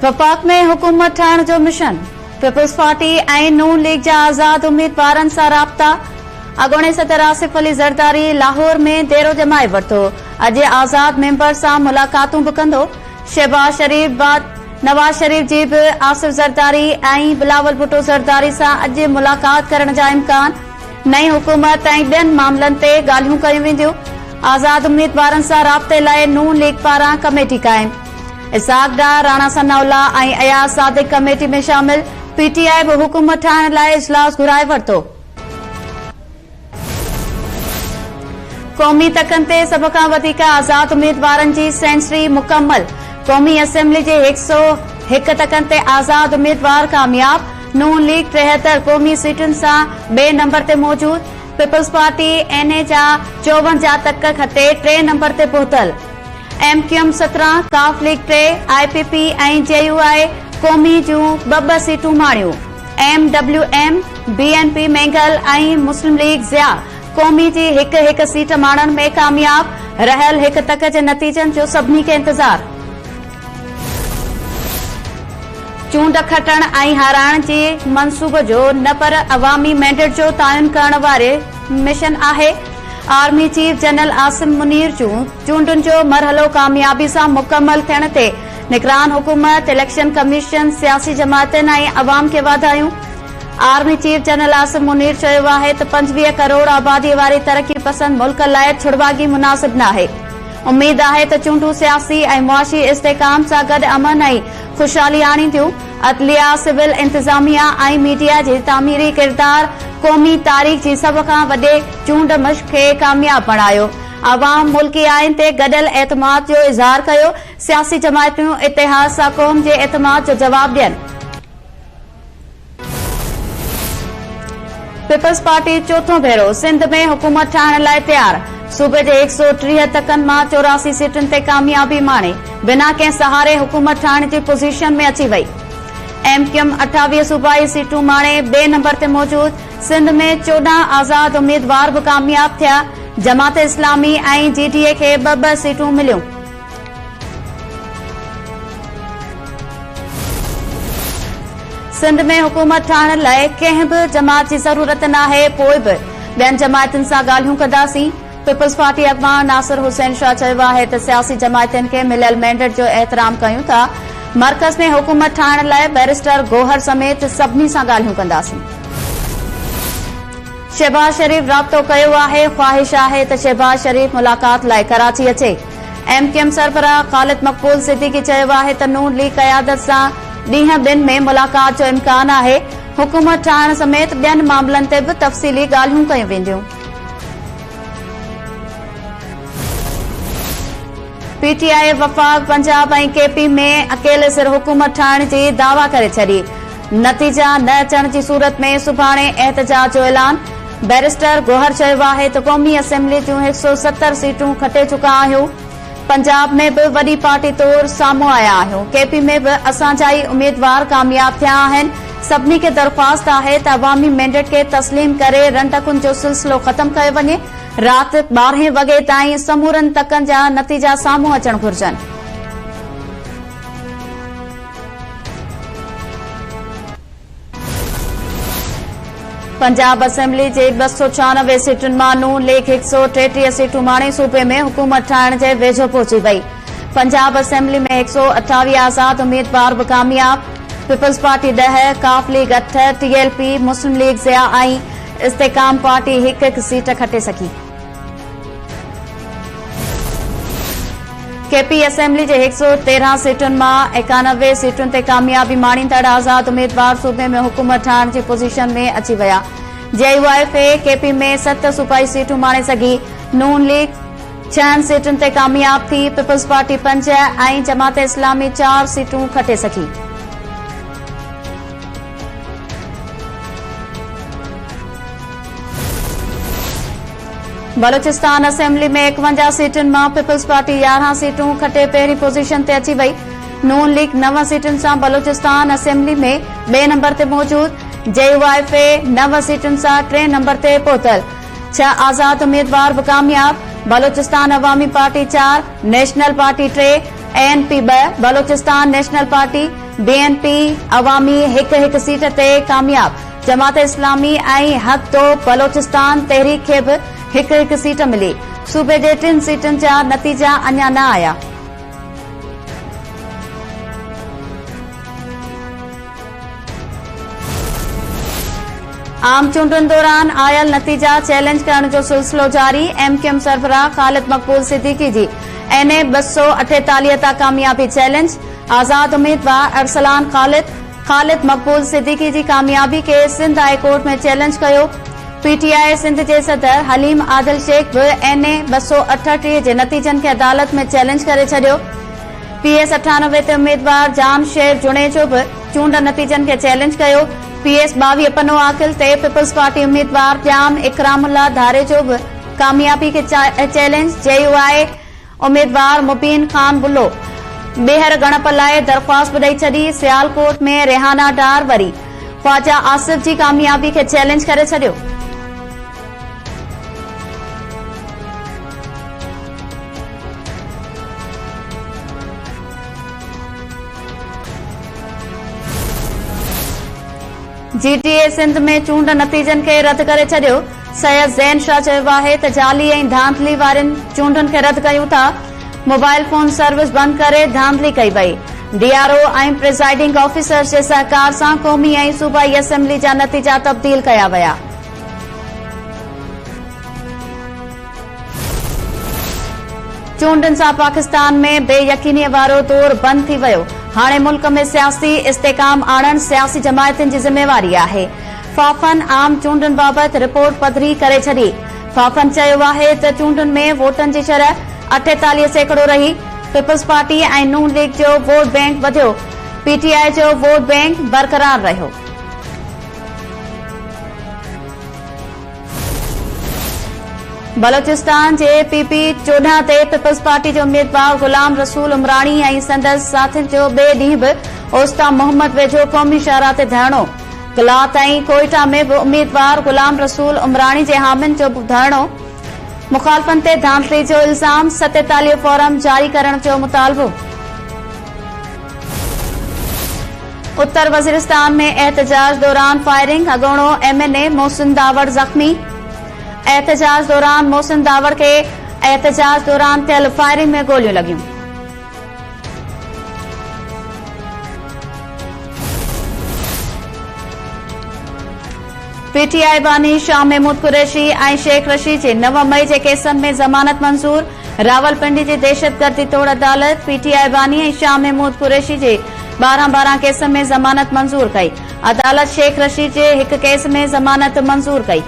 वफाक में हुकूमत ठाहिण जो मिशन। पीपल्स पार्टी ऐं नून लीग जा आज़ाद उम्मीदवारनि सां राब्ता। अॻूणे सदर आसिफ अली ज़रदारी लाहौर में डेरो जमाए वरितो। अॼु आज़ाद मेंबर सां मुलाक़ातूं बि कंदो। शहबाज शरीफ बाद नवाज शरीफ जी बि आसिफ ज़रदारी ऐं बिलावल भुट्टो ज़रदारी सां अॼु मुलाक़ात करण जा इम्कान। नई हुकूमत ऐं ॿियनि मामलनि ते ॻाल्हियूं कयूं वेंदियूं। आज़ाद उम्मीदवारनि सां राब्ते लाइ नून लीग पारां कमेटी क़ाइम। इसाक डार, राणा सनाउल्ला ऐं अयाज सादिक कमेटी में शामिल। पीटीआई बि हुकूमत ठाहिण लाइ इजलास घुराए वरितो। क़ौमी तकनि ते सभ खां वधीक आज़ाद उम्मीदवारनि जी सेंचुरी मुकमल। क़ौमी असेंबली जे 101 तकनि ते आज़ाद उम्मीदवार कामयाब। नून लीग 73 क़ौमी सीटुनि सां ॿिए नंबर ते मौजूद। पीपल्स पार्टी एनए जा 54 जा तक खटे 3 नंबर ते पहुतल। एमक्यूएम 17, काफ लीग 3, आईपीपी ऐं जेयूआई क़ौमी जूं 2 सीटूं माणियूं। एमडब्ल्यूएम, बीएनपी मेंगल ऐं मुस्लिम लीग ज़िया क़ौमी जी हिक सीट माणण में कामयाब। रहियल 1 तक जे नतीजनि जो सभिनी खे इंतज़ार। चूंड खटण ऐं हाराइण जे मंसूब जो न पर अवामी मैंडेट जो तयन करण वारे मिशन आहे। Army chief general Asim Munir जूं चूंडुनि जो मरहलो कामयाबी सां मुकमल थियण ते निगरान हुकूमत, इलेक्शन कमीशन, सियासी जमातनि ऐं अवाम खे वाधायूं। Army chief general Asim Munir चयो आहे त 25 करोड़ आबादी वारी तरक़ी पसंद मुल्क लाइ छुड़वागी मुनासिब न आहे। उम्मीद आहे त चूंडूं सियासी ऐं मुआशी इस्तेकाम सां गॾु अमन ऐं खुशहाली आणींदियूं। अदलिया, सिविल इंतजामिया ऐं मीडिया जे तामीरी किरदार क़ौमी तारीख़ जी सभ खां वॾे चूंड मुश्क खे कामयाब बणायो। अवाम मुल्की आइन ते गॾियल एतमाद जो इज़हार कयो। सियासी जमायतूं इतिहाद सां क़ौम जे एतमाद जो जवाब ॾियनि। पीपल्स पार्टी चौथों भेरो सिंध में हुकूमत ठाहिण लाइ तयार। सूबे जे 130 तकनि मां 84 सीटुनि ते कामयाबी माणे बिना कंहिं सहारे हुकूमत ठाहिण जी पोज़ीशन में अची वई। एमक्यूएम 28 सूबाई सीटूं माणे ॿिए नंबर ते मौजूद। सिंध में 14 आज़ाद उम्मीदवार बि कामयाब थिया। जमात इस्लामी ऐं जीडीए खे 2 सीटूं मिलियूं। सिंध में हुकूमत ठाहिण लाइ कंहिं बि जमात जी ज़रूरत नाहे। पोइ बि ॿियनि जमायतुनि सां ॻाल्हियूं कंदासीं। पीपल्स पार्टी अॻवान नासिर हुसैन शाह चयो आहे त सियासी जमायतुनि खे मिलियल मैंडेट जो एहतराम कयूं था। मर्कज़ में हुकूमत ठाहिण लाइ बैरिस्टर गोहर समेत सभिनी सां ॻाल्हियूं कंदासीं। शहबाज शरीफ राब्तो कयो आहे। ख़्वाहिश आहे त शहबाज शरीफ मुलाक़ात लाइ कराची अचे। एमक्यूएम सरबराह ख़ालिद मक़बूल सिद्दीकी चयो आहे त नून लीग क़यादत सां ॾींहं ॿिनि में मुलाक़ात जो इम्कान आहे। हुकूमत ठाहिण समेत ॿियनि मामलनि ते बि तफ़सीली ॻाल्हियूं कयूं वेंदियूं। पीटीआई वफ़ाक, पंजाब ऐं केपी में अकेले सिर हुकूमत ठाहिण जी दावा करे छॾी। नतीजा न अचण जी सूरत में सुभाणे एहतजाज जो ऐलान। बैरिस्टर गोहर चयो आहे त क़ौमी असेंबली जूं 170 सीटूं खटे चुका आहियूं। पंजाब में बि वॾी पार्टी तौर साम्हूं आया आहियूं। केपी में बि असांजा ई उम्मीदवार कामयाब थिया आहिनि। सभिनी खे दरख़्वास्त आहे त अवामी मैंडेट खे तस्लीम करे रंटकुनि जो सिलसिलो ख़तम कयो वञे। राति 12 वॻे ताईं समूरनि तकनि जा नतीजा साम्हूं अचण घुर्जनि। पंजाब असेंबली जे 296 सीटुनि मां नून लीग 133 सीटूं माणे सूबे में हुकूमत ठाहिण जे वेझो पहुची वई। पंजाब असेंबली में 128 आज़ाद उम्मीदवार बि कामयाब। पीपल्स पार्टी 10, काफ लीग 8, टीएलपी, मुस्लिम लीग ज़िया ऐं इस्तेकाम पार्टी 1 सीट खटे सघी। केपी असेंबली जे 113 सीटुनि मां 91 सीटुनि ते कामयाबी माणींदड़ आज़ाद उम्मीदवार सूबे में हुकूमत ठाहिण जी पोज़ीशन में अची विया। जेयूआईए केपी में 7 सूबाई सीटूं माणे सघी। नून लीग 6 सीटुनि ते कामयाब थी। पीपल्स पार्टी 5 ऐं जमात इस्लामी 4 सीटूं खटे सघी। बलूचिस्तान असेंबली में 51 सीटुनि मां पीपल्स पार्टी 11 सीटूं खटे पहिरीं पोज़ीशन ते अची वई। नून लीग 9 सीटुनि सां बलूचिस्तान असेंबली में 2 नंबर ते मौजूद। जेयूआईए 9 सीटुनि सां 3 नंबर ते पहुतल। 6 आज़ाद उम्मीदवार बि कामयाब। बलूचिस्तान अवामी party 4, national party 3, ANP 2, Balochistan national party BNP अवामी हिक सीट ते कामयाब। जमात इस्लामी ऐं हक तो बलोचिस्तान तहरीक खे बि हिक सीट मिली। सूबे जे 3 सीटुनि जा नतीजा अञा न आया। आम चूंडुनि दौरान आयल नतीजा चैलेंज करण जो सिलसिलो जारी। MQM सरबराह ख़ालिद मक़बूल सिद्दीकी जी NA 248 तां कामयाबी चैलेंज। आज़ाद उम्मीदवार अरसलान ख़ालिद मक़बूल सिद्दीकी जी कामयाबी खे सिंध हाई कोर्ट में चैलेंज कयो। PTI सिंध जे सदर हलीम आदिल शेख बि NA 238 जे नतीजनि खे अदालत में चैलेंज करे छडि॒यो। PS 98 ते उम्मीदवार जाम शेर जुणेजो बि चूंड नतीजनि खे चैलेंज कयो। PS 22 पनो आकिल ते पीपल्स पार्टी उम्मीदवार जाम इकरामुल्ला धारे जो बि कामयाबी खे चैलेंज। JUI उम्मीदवार मुबीन खान बुल्लो ॿीहर गणप लाइ दरख़्वास्त ॾेई छॾी। सियालकोट में रेहाना डार वरी ख्वाजा आसिफ जी कामयाबी खे चैलेंज करे छडि॒यो। GTA सिंध में चूंड नतीजनि खे रद्द करे छडि॒यो। सैयद ज़ैन शाह चयो आहे त जाली ऐं धांधली वारनि चूंडुनि खे रद्द कयूं था। मोबाइल फोन सर्विस बंदि करे धांधली कई वई। DRO ऐं प्रिज़ाइडिंग ऑफिसर जे सहकार सां क़ौमी ऐं सूबाई असेंबली जा नतीजा तब्दील कया विया। चूंडुनि सां पाकिस्तान में बेयकीनीअ वारो दौर बंदि थी वियो। हाणे मुल्क में सियासी इस्तेकाम आणण सियासी जमायतुनि जी ज़िम्मेवारी आहे। फाफन आम चूंडुनि बाबति रिपोर्ट पधरी करे छॾी। फाफन चयो आहे त चूंडुनि में वोटनि जी शरह 48% रही। पीपल्स पार्टी ऐं नून लीग जो वोट बैंक वधियो। PTI जो वोट बैंक बरक़रार रहियो। बलोचिस्तान जे PP 14 ते पीपल्स पार्टी जो उम्मीदवार गुलाम रसूल उमराणी ऐं संदसि साथियुनि जो ॿिए ॾींहुं बि ओस्ता मोहम्मद वेझो क़ौमी शाहराह ते धरणो। गिलात ऐं कोयटा में बि उम्मीदवार गुलाम रसूल उमराणी जे हामियुनि जो धरणो। मुखालफ़नि ते धांधली जो इल्ज़ाम। 47 फॉर्म जारी करण जो मुतालबो। उत्तर वज़ीरिस्तान में एहतजाज दौरान फायरिंग। अॻूणो MNA मोहसिन दावड़ ज़ख़्मी। एहतजाज दौरान मोहसिन दावड़ खे एहतजाज दौरान थियल फायरिंग में गोलियूं लॻियूं। PTI बानी शाह महमूद कुरैशी ऐं शेख रशीद जे 9 मई जे केसनि में ज़मानत मंज़ूर। रावलपिंडी जी दहशतगर्दी तोड़ अदालत PTI बानी ऐं शाह महमूद कुरैशी जे 12 केसनि में ज़मानत मंज़ूर कई। अदालत शेख रशीद जे हिक केस में ज़मानत मंज़ूर कई।